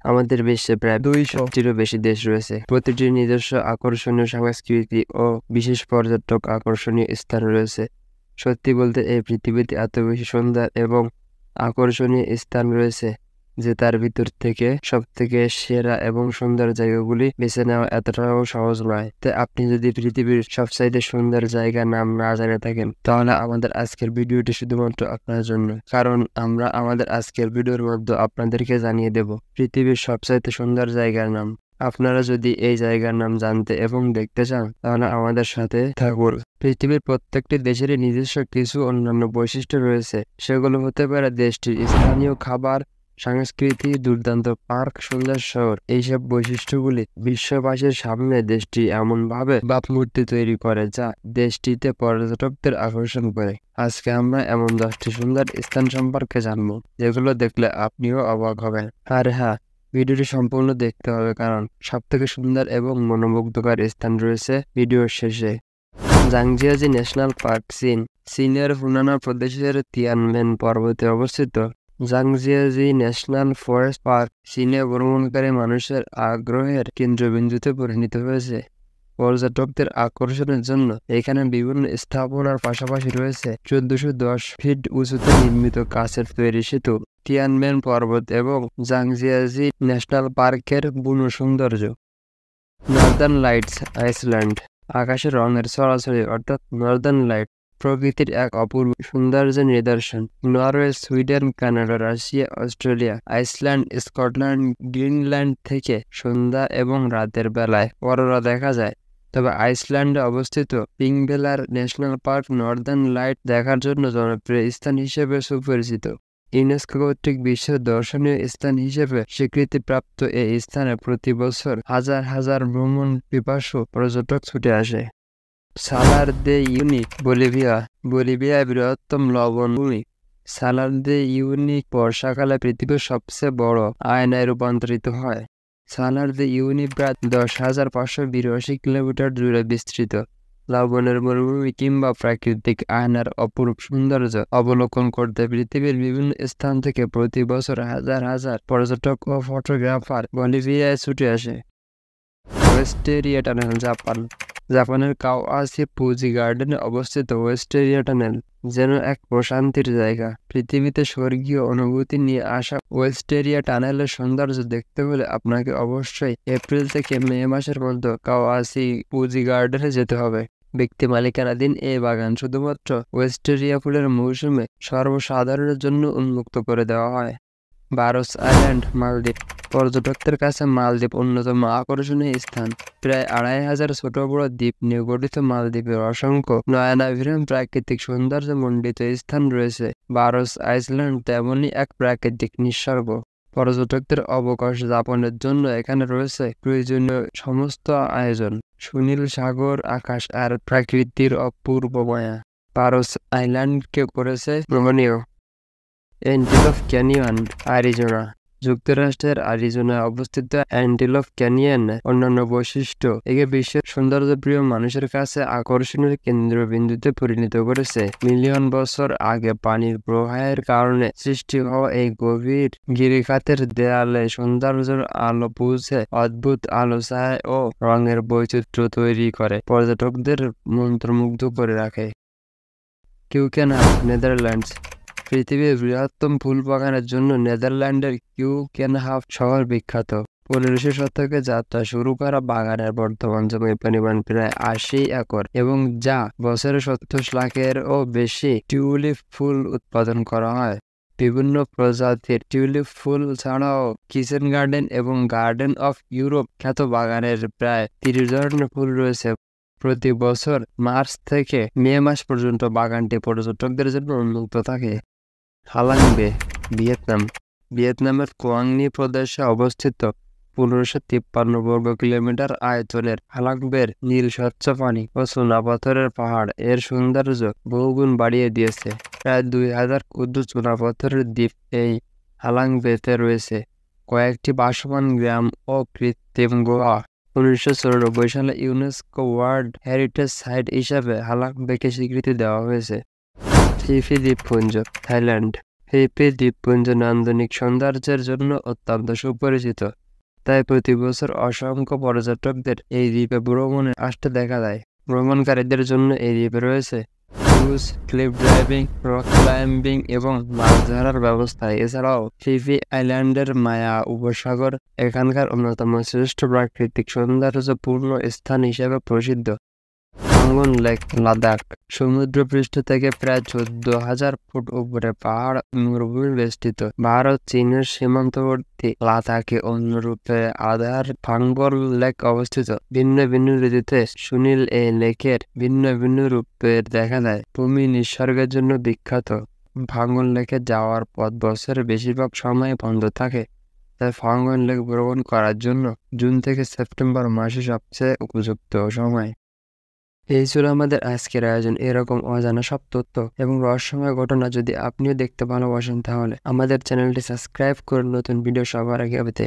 আমাদের বিশ্বে প্রায় 200-টিরও বেশি দেশ রয়েছে। প্রতিটির নিজস্ব আকর্ষণীয় সংস্কৃতি ও বিশেষ পর্যটক আকর্ষণীয় স্থান রয়েছে। সত্যি বলতে এই পৃথিবীতে এত বেশি সুন্দর এবং আকর্ষণীয় স্থান রয়েছে যে তার ভিতর থেকে সবথেকে সেরা এবং সুন্দর জায়গাগুলি বেছে নেওয়া এতটাও সহজ নয়। তাই আপনি যদি পৃথিবীর সবচাইতে সুন্দর জায়গার নাম না জেনে থাকেন, তাহলে আমাদের আজকের ভিডিওটি শুধুমাত্র আপনার জন্য। কারণ আমরা আমাদের আজকের ভিডিওর মধ্যে আপনাদেরকে জানিয়ে দেব পৃথিবীর সবচাইতে সুন্দর জায়গার নাম। আপনারা যদি এই জায়গার নাম জানতে এবং দেখতে চান, তাহলে আমাদের সাথে থাকুন। পৃথিবীর প্রত্যেকটি দেশেরই নিজস্ব কিছু অন্যান্য বৈশিষ্ট্য রয়েছে। সেগুলো হতে পারে দেশটির স্থানীয় খাবার, সংস্কৃতি, দুর্দান্ত পার্ক, সুন্দর শহর। এইসব বৈশিষ্ট্যগুলি বিশ্ববাসীর সামনে দেশটি এমনভাবে ভাবমূর্তি তৈরি করে যা দেশটিতে পর্যটকদের আকর্ষণ করে। আজকে আমরা এমন 10টি সুন্দর স্থান সম্পর্কে জানবো যেগুলো দেখলে আপনিও অবাক হবেন। আর হ্যাঁ, ভিডিওটি সম্পূর্ণ দেখতে হবে কারণ সবথেকে সুন্দর এবং মনোমুগ্ধকর স্থান রয়েছে ভিডিওর শেষে। জাংজিয়াজি ন্যাশনাল পার্ক চীনের হুনান প্রদেশের তিয়ানমেন পর্বতে অবস্থিত। জাংজিয়াজি ন্যাশনাল ফরেস্ট পার্ক চীনে ভ্রমণকারী মানুষের আগ্রহের কেন্দ্রবিন্দুতে পরিণত হয়েছে। পর্যটকদের আকর্ষণের জন্য এখানে বিভিন্ন স্থাপনার পাশাপাশি রয়েছে 1410 ফিট উঁচুতে নির্মিত কাচের তৈরি সেতু, তিয়ানমেন পর্বত এবং জাংজিয়াজি ন্যাশনাল পার্কের বুনো সৌন্দর্য। নর্দার্ন লাইটস আইসল্যান্ড আকাশের রঙের ছড়াছড়ি অর্থাৎ নর্দার্ন লাইট প্রকৃতির এক অপূর্ব সৌন্দর্যের নিদর্শন। Norway, Sweden, Canada, Russia, Australia, Iceland, Scotland, Greenland থেকে সন্ধ্যা এবং রাতের বেলায় অরোরা দেখা যায়। তবে আইসল্যান্ডে অবস্থিত পিংভেলার ন্যাশনাল পার্ক নর্দার্ন লাইট দেখার জন্য জনপ্রিয় স্থান হিসেবে সুপরিচিত। ইউনেস্কো কর্তৃক বিশ্বের দর্শনীয় স্থান হিসেবে স্বীকৃতিপ্রাপ্ত এই স্থানে প্রতি বছর হাজার হাজার ভ্রমণ পিপাসু পর্যটক ছুটে আসে। সালার দে ইউনি বলিভিয়ায় বৃহত্তম লবণভূমি। সালার দে ইউনি বর্ষাকালে পৃথিবীর সবচেয়ে বড় আয়নায় রূপান্তরিত হয়। সালার দে ইউনি প্রায় 10,582 কিলোমিটার জুড়ে বিস্তৃত। লবণের মরুভূমি কিংবা প্রাকৃতিক আয়নার অপরূপ সৌন্দর্য অবলোকন করতে পৃথিবীর বিভিন্ন স্থান থেকে প্রতি বছর হাজার হাজার পর্যটক ও ফটোগ্রাফার বলিভিয়ায় ছুটে আসে। ওয়েস্টেরিয়া টানেল জাপানের কাওয়াসাকি ফুজি গার্ডেনে অবস্থিত ওয়েস্টেরিয়া টানেল যেন এক প্রশান্তির জায়গা। পৃথিবীতে স্বর্গীয় অনুভূতি নিয়ে আসা ওয়েস্টেরিয়া টানেলের সৌন্দর্য দেখতে হলে আপনাকে অবশ্যই এপ্রিল থেকে মে মাসের মধ্যে কাওয়াসাকি ফুজি গার্ডেনে যেতে হবে। ব্যক্তি মালিকানাধীন এই বাগান শুধুমাত্র ওয়েস্টেরিয়া ফুলের মৌসুমে সর্বসাধারণের জন্য উন্মুক্ত করে দেওয়া হয়। বারোস আইল্যান্ড মালদ্বীপ পর্যটকদের কাছে মালদ্বীপ অন্যতম আকর্ষণীয় স্থান। প্রায় 2,500 ছোট বড় দ্বীপ নিয়ে গঠিত মালদ্বীপের অসংখ্য নয়নাভিরাম প্রাকৃতিক সৌন্দর্য মণ্ডিত স্থান রয়েছে। বারোস আইল্যান্ড তেমনই এক প্রাকৃতিক নিসর্গ। পর্যটকদের অবকাশ যাপনের জন্য এখানে রয়েছে প্রয়োজনীয় সমস্ত আয়োজন। সুনীল সাগর, আকাশ আর প্রকৃতির অপূর্ব মায়া বারোস আইল্যান্ডকে করেছে রমণীয়। অ্যান্টিলোপ ক্যানিয়ন অ্যারিজোনা যুক্তরাষ্ট্রের অ্যারিজোনায় অবস্থিত অ্যান্টিলোপ ক্যানিয়ন অন্যান্য বৈশিষ্ট্য একে বিশ্বের সৌন্দর্যপ্রিয় মানুষের কাছে আকর্ষণীয় কেন্দ্রবিন্দুতে পরিণত করেছে। মিলিয়ন বছর আগে পানির প্রবাহের কারণে সৃষ্টি হওয়া এই গভীর গিরিখাতের দেয়ালে সৌন্দর্যের আলো পৌঁছে অদ্ভুত আলো ছায়া ও রঙের বৈচিত্র্য তৈরি করে পর্যটকদের মন্ত্রমুগ্ধ করে রাখে। কিউকেনহাফ নেদারল্যান্ডস পৃথিবীর বৃহত্তম ফুল বাগানের জন্য নেদারল্যান্ডের কিউকেনহাফ শহর বিখ্যাত। 1500 শতকে যাত্রা শুরু করা বাগানের বর্তমান জমির পরিমাণ প্রায় 80 একর এবং যা বছরে 70 লাখেরও বেশি টিউলিপ ফুল উৎপাদন করা হয়। বিভিন্ন প্রজাতির টিউলিপ ফুল ছাড়াও কিচেন গার্ডেন এবং গার্ডেন অফ ইউরোপ খ্যাত বাগানের প্রায় 30 ধরনের ফুল রয়েছে। প্রতি বছর মার্চ থেকে মে মাস পর্যন্ত বাগানটি পর্যটকদের জন্য উন্মুক্ত থাকে। হালাং বে ভিয়েতনামের কোয়াং নি প্রদেশে অবস্থিত 1553 বর্গ কিলোমিটার আয়তনের হালাং বের নীল স্বচ্ছ পানি ও চুনাপাথরের পাহাড় এর সৌন্দর্য বহুগুণ বাড়িয়ে দিয়েছে। প্রায় 2000 ক্ষুদ্র চুনাপাথরের দ্বীপ এই হালাং বেতে রয়েছে। কয়েকটি ভাসমান গ্রাম ও কৃত্রিম গুহা। 1994 সালে ইউনেস্কো ওয়ার্ল্ড হেরিটেজ সাইট হিসাবে হালাং বেকে স্বীকৃতি দেওয়া হয়েছে। ফিফি দ্বীপপুঞ্জ থাইল্যান্ড ফিফি দ্বীপপুঞ্জ নান্দনিক সৌন্দর্যের জন্য অত্যন্ত সুপরিচিত, তাই প্রতি বছর অসংখ্য পর্যটকদের এই দ্বীপে ভ্রমণে আসতে দেখা যায়। ভ্রমণকারীদের জন্য এই দ্বীপে রয়েছে cruise, cliff driving, rock climbing এবং মাছ ধরার ব্যবস্থা। এছাড়াও ফিফি আইল্যান্ডের মায়া উপসাগর এখানকার অন্যতম শ্রেষ্ঠ প্রাকৃতিক সৌন্দর্যপূর্ণ স্থান হিসেবে প্রসিদ্ধ। ফাঙ্গন লেক, লাদাখ। সমুদ্রপৃষ্ঠ থেকে প্রায় 14,000 ফুট উপরে পাহাড় মরুভূমি বেষ্টিত। ভারত চীনের সীমান্তবর্তী লাদাখে অন্যরূপে আধার ফাঙ্গল লেক অবস্থিত। ভিন্ন ভিন্ন ঋতুতে সুনীল এই লেকের ভিন্ন ভিন্ন রূপের দেখা দেয়। ভূমি নিসর্গের জন্য বিখ্যাত। ফাঙ্গন লেকে যাওয়ার পথ বছরের বেশিরভাগ সময় বন্ধ থাকে, তাই ফাঙ্গন লেক ভ্রমণ করার জন্য জুন থেকে সেপ্টেম্বর মাসে সবচেয়ে উপযুক্ত সময়। এই ছিল আমাদের আজকের আয়োজন। এরকম অজানা সব তথ্য এবং রহস্যময় ঘটনা যদি আপনিও দেখতে ভালোবাসেন, তাহলে আমাদের চ্যানেলটি সাবস্ক্রাইব করে নতুন ভিডিও সবার আগে পেতে